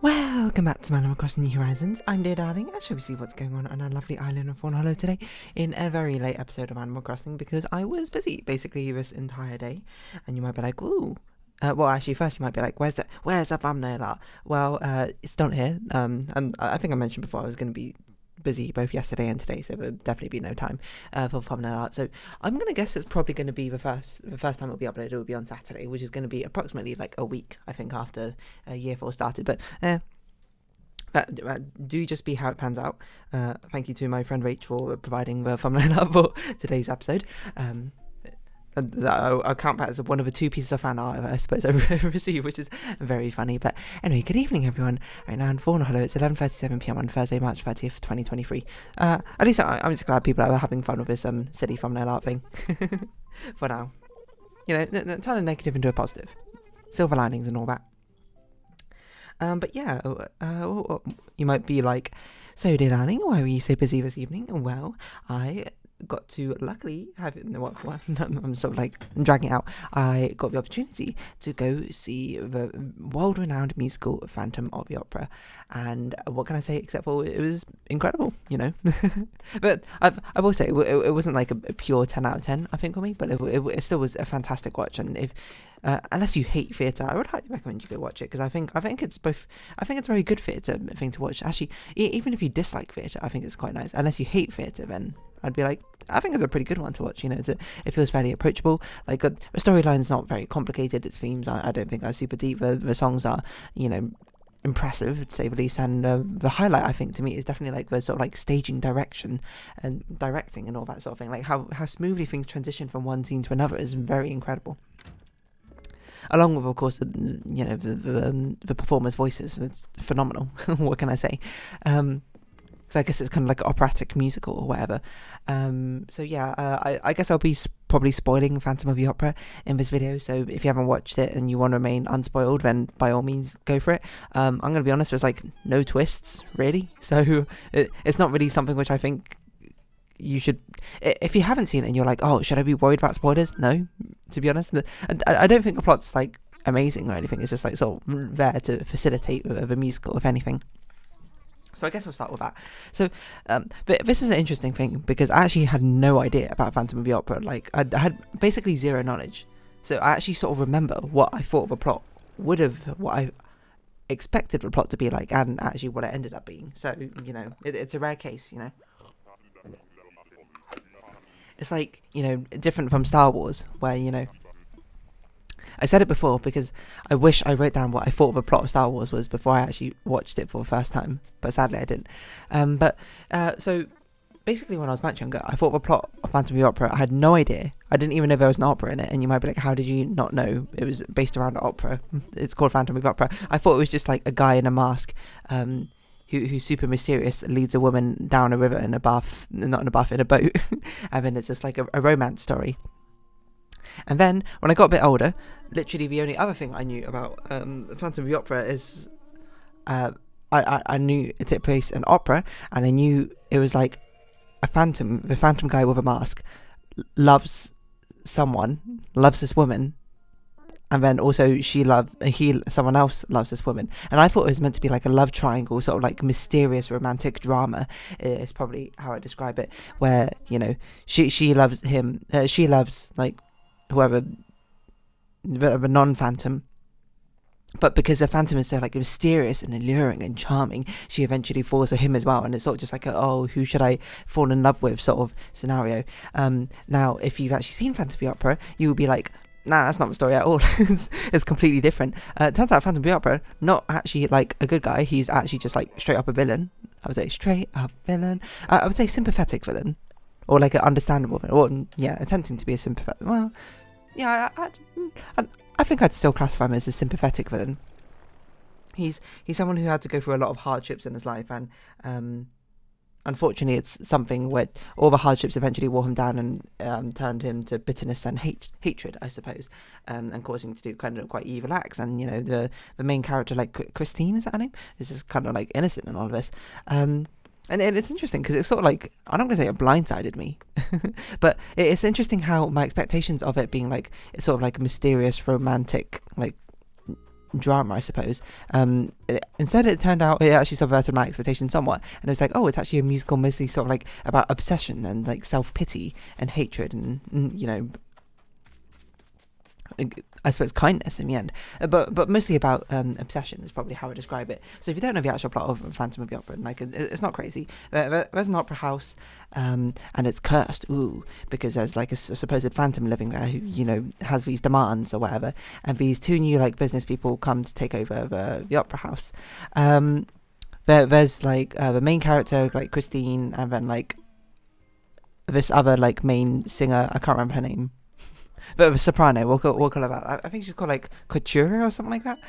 Welcome back to Animal Crossing New Horizons. I'm Dear Darling, and shall we see what's going on our lovely island of Fawnhollow today in a very late episode of Animal Crossing, because I was busy basically this entire day. And you might be like, ooh. Well, actually, first you might be like, where's the thumbnail at? Well, it's not here. And I think I mentioned before I was going to be busy both yesterday and today, so there'll definitely be no time for thumbnail art. So I'm gonna guess it's probably going to be the first time it'll be uploaded will be on Saturday, which is going to be approximately like a week, I think, after year 4 started. But do just be how it pans out. Thank you to my friend Rachel for providing the thumbnail art for today's episode. I'll count that as one of the 2 pieces of fan art I suppose I've received, which is very funny. But anyway, good evening everyone. Right now in Fawnhallow, it's 11:37 p.m. on Thursday, March 30th, 2023. At least I'm just glad people are having fun with this silly thumbnail art thing. For now, you know, turn a negative into a positive, silver linings and all that. But yeah, you might be like, so dear darling, why were you so busy this evening? Well, I got to luckily have it. I'm sort of like dragging it out. I got the opportunity to go see the world-renowned musical Phantom of the Opera, and what can I say except for it was incredible, you know. But I will say it wasn't like a pure 10 out of 10, I think, for me, but it still was a fantastic watch. And if unless you hate theatre, I would highly recommend you go watch it, because I think it's both. I think it's a very good theatre thing to watch. Actually, even if you dislike theatre, I think it's quite nice. Unless you hate theatre, then I'd be like, I think it's a pretty good one to watch. You know, it feels fairly approachable. Like the storyline's not very complicated. Its themes I don't think are super deep. The songs are, you know, impressive to say the least. And the highlight, I think, to me is definitely like the sort of like staging direction and directing and all that sort of thing. Like how smoothly things transition from one scene to another is very incredible. Along with, of course, the performers' voices. It's phenomenal. What can I say? So I guess it's kind of like an operatic musical or whatever. So yeah, I guess I'll be probably spoiling Phantom of the Opera in this video. So if you haven't watched it and you want to remain unspoiled, then by all means go for it. I'm going to be honest, there's like no twists really. So it's not really something which I think you should, if you haven't seen it and you're like, oh, should I be worried about spoilers? No, to be honest. I don't think the plot's like amazing or anything. It's just like sort of there to facilitate the musical, if anything. So I guess we'll start with that. So, but this is an interesting thing, because I actually had no idea about Phantom of the Opera. Like, I had basically zero knowledge. So I actually sort of remember what I thought the plot what I expected the plot to be like, and actually what it ended up being. So, you know, it's a rare case, you know. It's like, you know, different from Star Wars, where, you know, I said it before because I wish I wrote down what I thought the plot of Star Wars was before I actually watched it for the first time, but sadly I didn't. So basically when I was much younger, I thought the plot of Phantom of the Opera, I had no idea. I didn't even know there was an opera in it, and you might be like, how did you not know it was based around an opera? It's called Phantom of the Opera. I thought it was just like a guy in a mask who's super mysterious, leads a woman down a river in a bath, not in a bath, in a boat, and then it's just like a romance story. And then, when I got a bit older, literally the only other thing I knew about Phantom of the Opera is I knew it took place in opera, and I knew it was like the phantom guy with a mask loves this woman, and then also someone else loves this woman. And I thought it was meant to be like a love triangle, sort of like mysterious romantic drama, is probably how I describe it, where, you know, she loves him, she loves like whoever, the non-phantom, but because the phantom is so like mysterious and alluring and charming, she eventually falls for him as well. And it's sort of just like who should I fall in love with sort of scenario. Now if you've actually seen Phantom of the Opera, you will be like, nah, that's not the story at all. It's completely different. Turns out Phantom of the Opera, not actually like a good guy, he's actually just like straight up a villain. I would say straight up villain. I would say sympathetic villain, or like an understandable villain, or yeah, attempting to be a sympathetic. Well, yeah, I think I'd still classify him as a sympathetic villain. He's someone who had to go through a lot of hardships in his life, and unfortunately, it's something where all the hardships eventually wore him down and turned him to bitterness and hatred, I suppose, and causing him to do kind of quite evil acts. And, you know, the main character, like Christine, is that her name? This is kind of like innocent in all of this. And it's interesting because it's sort of like, I'm not going to say it blindsided me, but it's interesting how my expectations of it being like, it's sort of like a mysterious, romantic, like drama, I suppose. Instead, it turned out it actually subverted my expectations somewhat, and it was like, oh, it's actually a musical mostly sort of like about obsession and like self-pity and hatred and I suppose kindness in the end, but mostly about obsession is probably how I describe it. So if you don't know the actual plot of Phantom of the Opera, like it's not crazy. There's an opera house, and it's cursed, because there's like a supposed phantom living there who has these demands or whatever, and these two new like business people come to take over the opera house. There's like the main character like Christine, and then like this other like main singer, I can't remember her name. But a soprano, we'll call her that. I think she's called like Couture or something like that.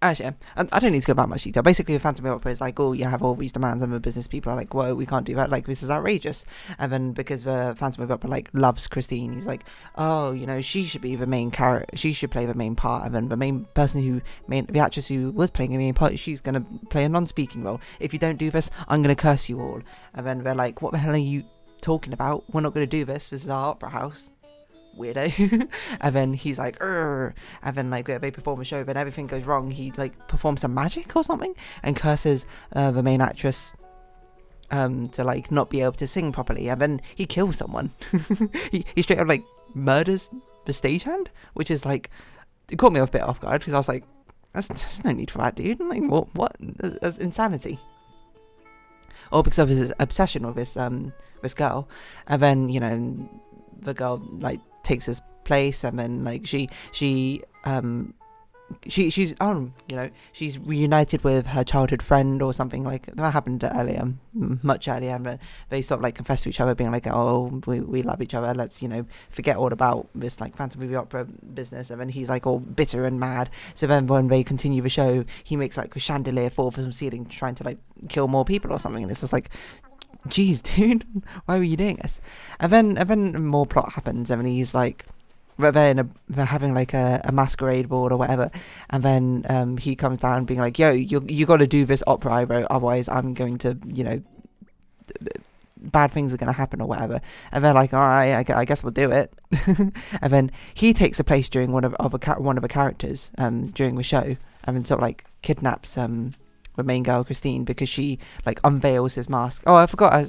Actually, I don't need to go about much detail. Basically, the Phantom of the Opera is like, oh, you have all these demands, and the business people are like, whoa, we can't do that. Like, this is outrageous. And then because the Phantom of the Opera like loves Christine, he's like, oh, she should be the main character. She should play the main part. And then the main person the actress who was playing the main part, she's gonna play a non-speaking role. If you don't do this, I'm gonna curse you all. And then they're like, what the hell are you talking about? We're not going to do this. This is our opera house, weirdo. And then he's like, and then like they perform a show, but everything goes wrong. He like performs some magic or something and curses the main actress to like not be able to sing properly, and then he kills someone. he straight up like murders the stagehand, which is like, it caught me a bit off guard because I was like, there's no need for that, dude. Like what? That's insanity. Or because of his obsession with this girl, and then the girl like takes his place, and then like she's reunited with her childhood friend or something. Like that happened earlier, much earlier, but they sort of like confess to each other, being like, oh, we love each other, let's forget all about this like Phantom of the Opera business. And then he's like all bitter and mad, so then when they continue the show, he makes like a chandelier fall from the ceiling trying to like kill more people or something, and it's just like, jeez, dude, why were you doing this? And then more plot happens, and then he's like, they're having like a masquerade ball or whatever, and then he comes down being like, yo, you got to do this opera I wrote, otherwise I'm going to, bad things are going to happen or whatever. And they're like, all right, I guess we'll do it. And then he takes a place during one of the characters during the show, and then sort of like kidnaps the main girl Christine, because she like unveils his mask. Oh, I forgot,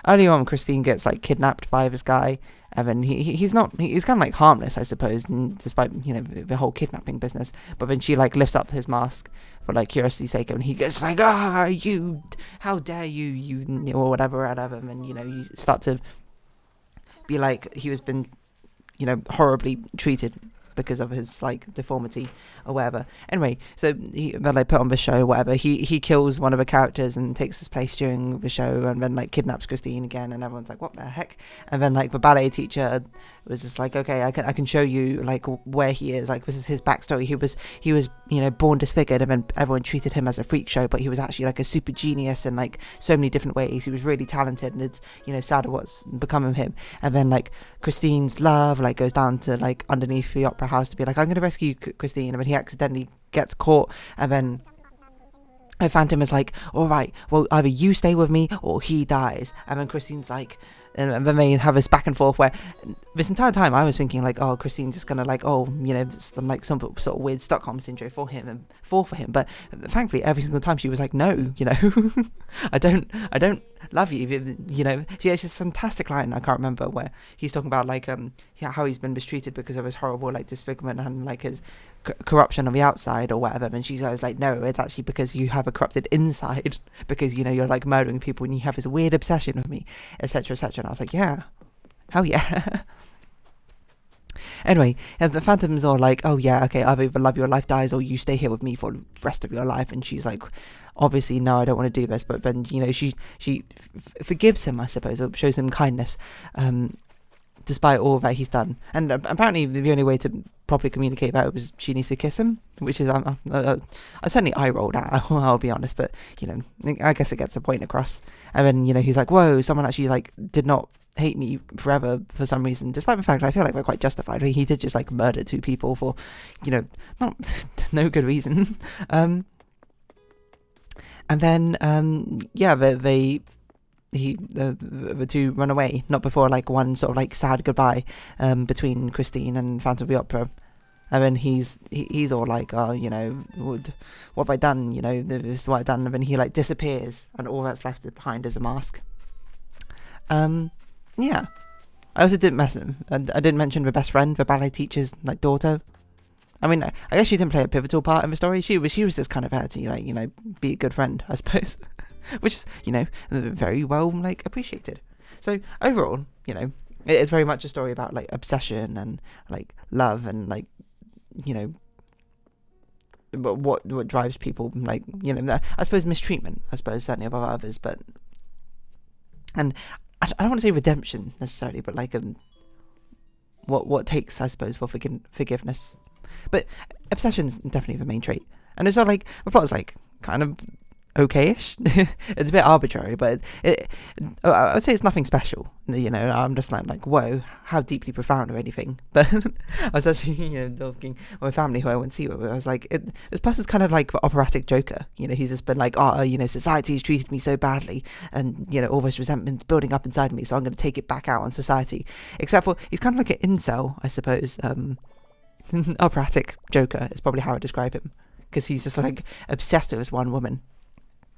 earlier on Christine gets like kidnapped by this guy, and then he's kind of like harmless, I suppose, despite the whole kidnapping business. But then she like lifts up his mask for like curiosity's sake, and he gets like, you, how dare you or whatever, and then you start to be like he was been horribly treated because of his like deformity or whatever. Anyway, so they like put on the show, whatever. He kills one of the characters and takes his place during the show, and then like kidnaps Christine again, and everyone's like, what the heck? And then like the ballet teacher was just like, okay, I can show you like where he is, like this is his backstory. He was born disfigured, and then everyone treated him as a freak show, but he was actually like a super genius in like so many different ways. He was really talented, and it's sad what's become of him. And then like Christine's love like goes down to like underneath the opera house to be like, I'm going to rescue Christine, and then he accidentally gets caught, and then the Phantom is like, all right, well, either you stay with me or he dies. And then Christine's like, and then they have this back and forth where this entire time I was thinking like, oh, Christine's just gonna like, like some sort of weird Stockholm syndrome for him and fall for him. But thankfully, every single time she was like, no, I don't love you. She has this fantastic line, I can't remember, where he's talking about like how he's been mistreated because of his horrible like disfigurement and like his corruption on the outside or whatever, and she's always like, no, it's actually because you have a corrupted inside, because you're like murdering people and you have this weird obsession with me, etc., etc. And I was like, yeah, hell yeah. Anyway, the Phantom's all like, oh yeah, okay, I either love your life dies or you stay here with me for the rest of your life. And she's like, obviously no, I don't want to do this. But then she forgives him, I suppose, or shows him kindness, despite all that he's done. And apparently the only way to properly communicate about it was she needs to kiss him, which is I certainly eye rolled at, I'll be honest, but I guess it gets the point across. And then he's like, whoa, someone actually like did not hate me forever for some reason, despite the fact that I feel like we're quite justified. He did just like murder two people for not no good reason. And then the two run away, not before like one sort of like sad goodbye between Christine and Phantom of the Opera And then he's all like, oh, you know, what have I done? You know, this is what I've done. And then he like disappears, and all that's left behind is a mask. Yeah. I also didn't I didn't mention the best friend, the ballet teacher's like daughter. I mean, I guess she didn't play a pivotal part in the story. She was just kind of there to, like, you know, be a good friend, I suppose, which is, you know, very well like appreciated. So overall, you know, it's very much a story about like obsession and like love and like, you know, what drives people, like, you know, I suppose mistreatment, I suppose, certainly above others, but, and I don't want to say redemption necessarily, but like what takes, I suppose, for forgiveness. But obsession's definitely the main trait, and it's not like the plot is like kind of okay-ish. It's a bit arbitrary, but I would say it's nothing special. You know, I'm just like whoa, how deeply profound or anything. But I was actually, you know, talking with my family who I went to see with. I was like, this person's kind of like the operatic Joker. You know, he's just been like, oh, you know, society's treated me so badly, and you know, all this resentment's building up inside me, so I'm going to take it back out on society. Except for he's kind of like an incel, I suppose. Operatic Joker is probably how I describe him, because he's just like obsessed with this one woman.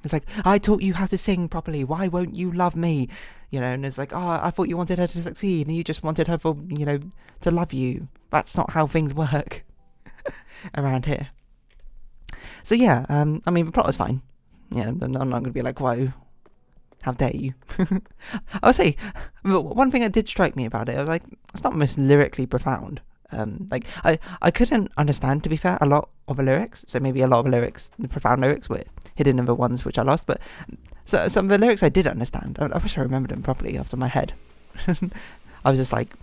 It's like, I taught you how to sing properly, why won't you love me? You know, and it's like, oh, I thought you wanted her to succeed, and you just wanted her for, you know, to love you. That's not how things work around here. So yeah, I mean, the plot was fine. Yeah, I'm not going to be like, whoa, how dare you? I would say, one thing that did strike me about it, I was like, it's not most lyrically profound. Like I couldn't understand, to be fair, a lot of the lyrics, so maybe a lot of the lyrics, the profound lyrics, were hidden in the ones which I lost, but so some of the lyrics I did understand. I wish I remembered them properly off the top of my head. I was just like,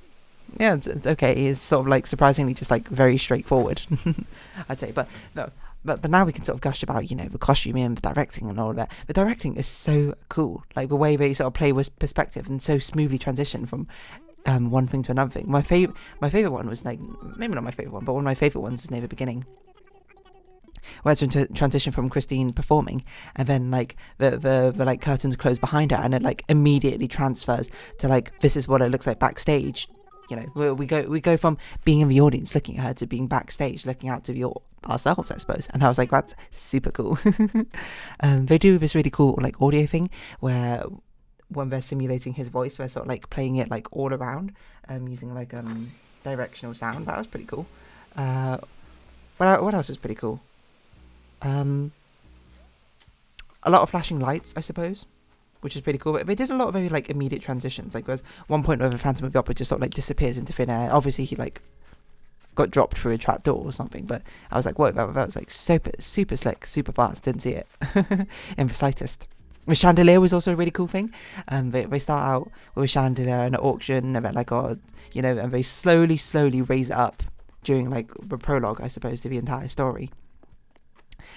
yeah, it's okay, it's sort of like surprisingly just like very straightforward, I'd say. But no, but now we can sort of gush about, you know, the costuming and the directing and all of that. The directing is so cool, like the way they sort of play with perspective and so smoothly transition from one thing to another thing. My favorite one was like, maybe not my favorite one, but one of my favorite ones is near the beginning, where it's a transition from Christine performing, and then like the like curtains close behind her, and it like immediately transfers to like, this is what it looks like backstage. You know, we go from being in the audience looking at her to being backstage looking out to ourselves, I suppose. And I was like, that's super cool. They do this really cool like audio thing where when they're simulating his voice, they're sort of like playing it like all around, using like directional sound. That was pretty cool. What else was pretty cool? A lot of flashing lights, I suppose, which is pretty cool. But they did a lot of very like immediate transitions. Like there's one point where the Phantom of the Opera just sort of like disappears into thin air. Obviously he like got dropped through a trapdoor or something, but I was like, whoa, that was like super slick, super fast. Didn't see it in the slightest. The chandelier was also a really cool thing. They start out with a chandelier and an auction, and then like, oh, you know, and they slowly raise it up during like the prologue, I suppose, to the entire story.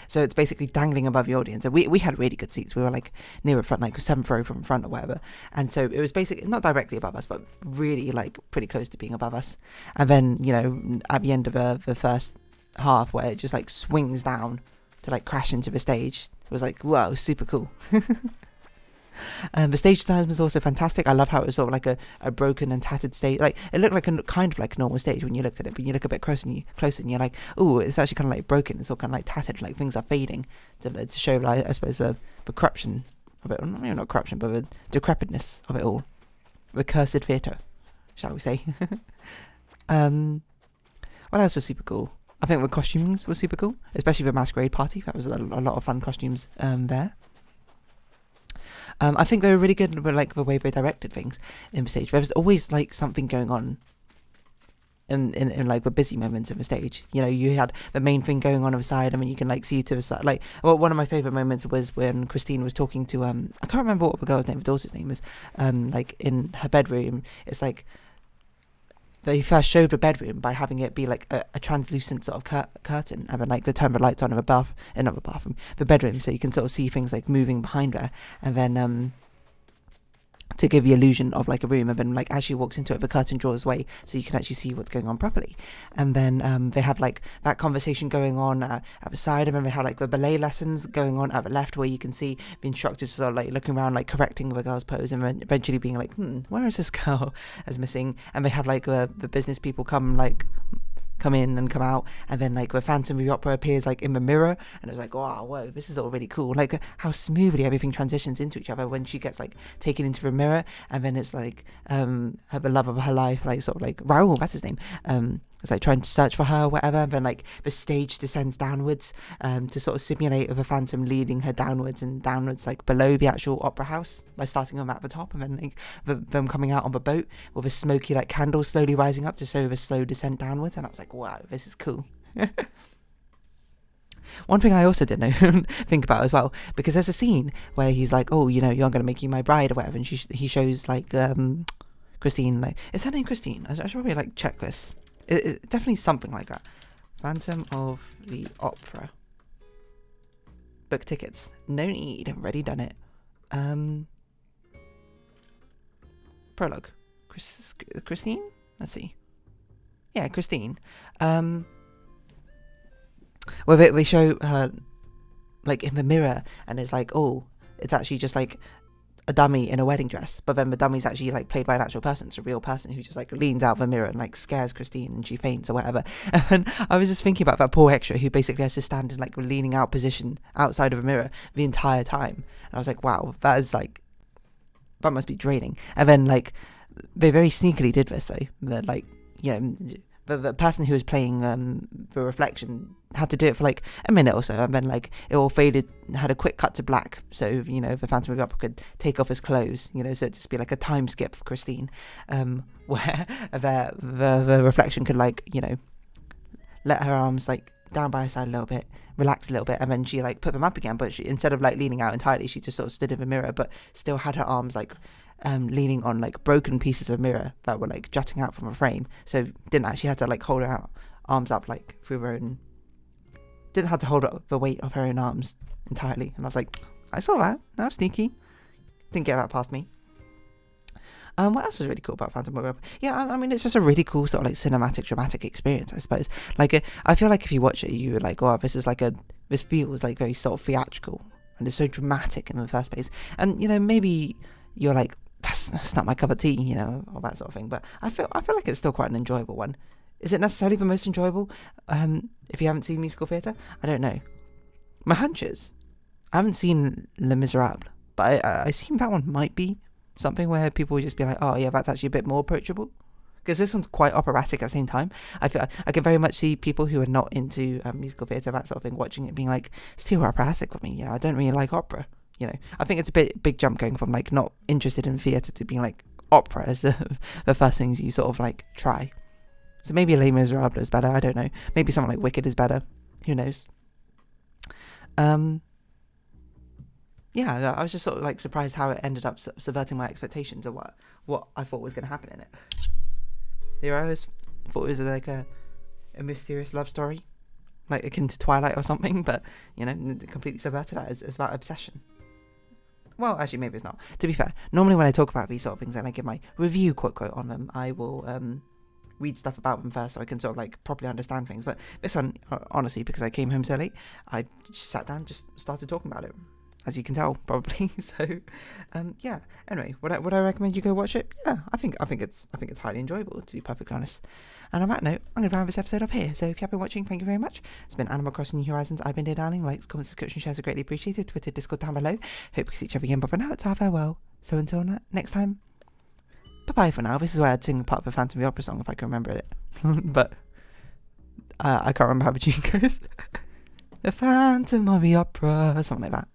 So it's basically dangling above the audience. And we had really good seats. We were like near the front, like 7th row from front or whatever. And so it was basically not directly above us, but really like pretty close to being above us. And then, you know, at the end of the first half, where it just like swings down to like crash into the stage, it was like, wow, super cool. The stage design was also fantastic. I love how it was sort of like a broken and tattered stage. Like it looked like a kind of like a normal stage when you looked at it, but you look a bit closer and you're like, oh, it's actually kind of like broken. It's all kind of like tattered, like things are fading to show, like, I suppose, the corruption of it. Maybe not corruption, but the decrepitness of it all. The cursed theatre, shall we say. What else was super cool? I think the costumings was super cool, especially the masquerade party. That was a lot of fun costumes there. I think they were really good with like the way they directed things in the stage. There was always like something going on in like the busy moments of the stage. You know, you had the main thing going on the side, and then you can like see to the side. Like, well, one of my favorite moments was when Christine was talking to I can't remember what the girl's name, the daughter's name is. Like in her bedroom, it's like they first showed the bedroom by having it be like a translucent sort of curtain, and then like they turn the lights on in the bedroom, so you can sort of see things like moving behind her, and then to give the illusion of like a room, and then like as she walks into it, the curtain draws away so you can actually see what's going on properly. And then they have like that conversation going on at the side, and then they have like the ballet lessons going on at the left, where you can see the instructors sort of like looking around, like correcting the girl's pose, and then eventually being like, where is this girl as missing? And they have like the business people come like come in and come out, and then like the Phantom of the Opera appears like in the mirror, and it was like, wow, whoa, this is all really cool. Like how smoothly everything transitions into each other when she gets like taken into the mirror, and then it's like the love of her life, like sort of like Raoul, that's his name, it's like trying to search for her or whatever, and then like the stage descends downwards to sort of simulate the Phantom leading her downwards and downwards, like below the actual opera house, by starting them at the top and then like them coming out on the boat with a smoky like candle slowly rising up to show the slow descent downwards. And I was like, wow, this is cool. One thing I also didn't know think about as well, because there's a scene where he's like, oh, you know, you're going to make you my bride or whatever, and he shows like Christine, like, is her name Christine? I should probably like check this. It's definitely something like that. Phantom of the Opera. Book tickets. No need. Already done it. Prologue. Christine? Let's see. Yeah, Christine. Well, they show her like in the mirror, and it's like, oh, it's actually just like a dummy in a wedding dress, but then the dummy's actually like played by an actual person. It's a real person who just like leans out of the mirror and like scares Christine, and she faints or whatever. And I was just thinking about that poor extra who basically has to stand in like a leaning out position outside of a mirror the entire time. And I was like, wow, that must be draining. And then like they very sneakily did this though. That like, yeah, the person who was playing the reflection had to do it for like a minute or so, and then like it all faded, had a quick cut to black, so you know the Phantom of the Opera could take off his clothes, you know, so it'd just be like a time skip for Christine, where the reflection could like, you know, let her arms like down by her side a little bit, relax a little bit, and then she like put them up again, but she, instead of like leaning out entirely, she just sort of stood in the mirror but still had her arms like leaning on like broken pieces of mirror that were like jutting out from a frame, so didn't actually have to like hold her arms up like through her own, didn't have to hold up the weight of her own arms entirely. And I was like, I saw that was sneaky, didn't get that past me. What else was really cool about Phantom of the Opera? Yeah, I mean, it's just a really cool sort of like cinematic, dramatic experience, I suppose. Like, I feel like if you watch it, you were like, oh, this feels like very sort of theatrical, and it's so dramatic in the first place. And, you know, maybe you're like, that's not my cup of tea, you know, or that sort of thing. But I feel like it's still quite an enjoyable one. Is it necessarily the most enjoyable? If you haven't seen musical theatre, I don't know. My hunch is, I haven't seen Les Miserables, but I assume that one might be something where people would just be like, oh yeah, that's actually a bit more approachable, because this one's quite operatic at the same time. I feel I can very much see people who are not into musical theatre, that sort of thing, watching it being like, it's too operatic for me, you know, I don't really like opera, you know. I think it's a big jump going from like not interested in theatre to being like opera as the first things you sort of like try. So maybe Les Miserables is better, I don't know. Maybe something like Wicked is better, who knows. Yeah, I was just sort of like surprised how it ended up subverting my expectations of what I thought was going to happen in it. There, I always thought it was like a mysterious love story, like akin to Twilight or something, but, you know, completely subverted that. It's about obsession. Well, actually, maybe it's not. To be fair, normally when I talk about these sort of things and I give my review quote on them, I will read stuff about them first so I can sort of like properly understand things. But this one, honestly, because I came home so late, I just sat down, just started talking about it, as you can tell, probably. So, yeah. Anyway, would I recommend you go watch it? Yeah, I think it's highly enjoyable, to be perfectly honest. And on that note, I'm going to round this episode up here. So if you have been watching, thank you very much. It's been Animal Crossing New Horizons. I've been Dear Darling. Likes, comments, subscription, shares are greatly appreciated. Twitter, Discord down below. Hope we see each other again. But for now, it's our farewell. So until next time, bye-bye for now. This is where I'd sing part of the Phantom of the Opera song if I can remember it. But I can't remember how the tune goes. The Phantom of the Opera, something like that.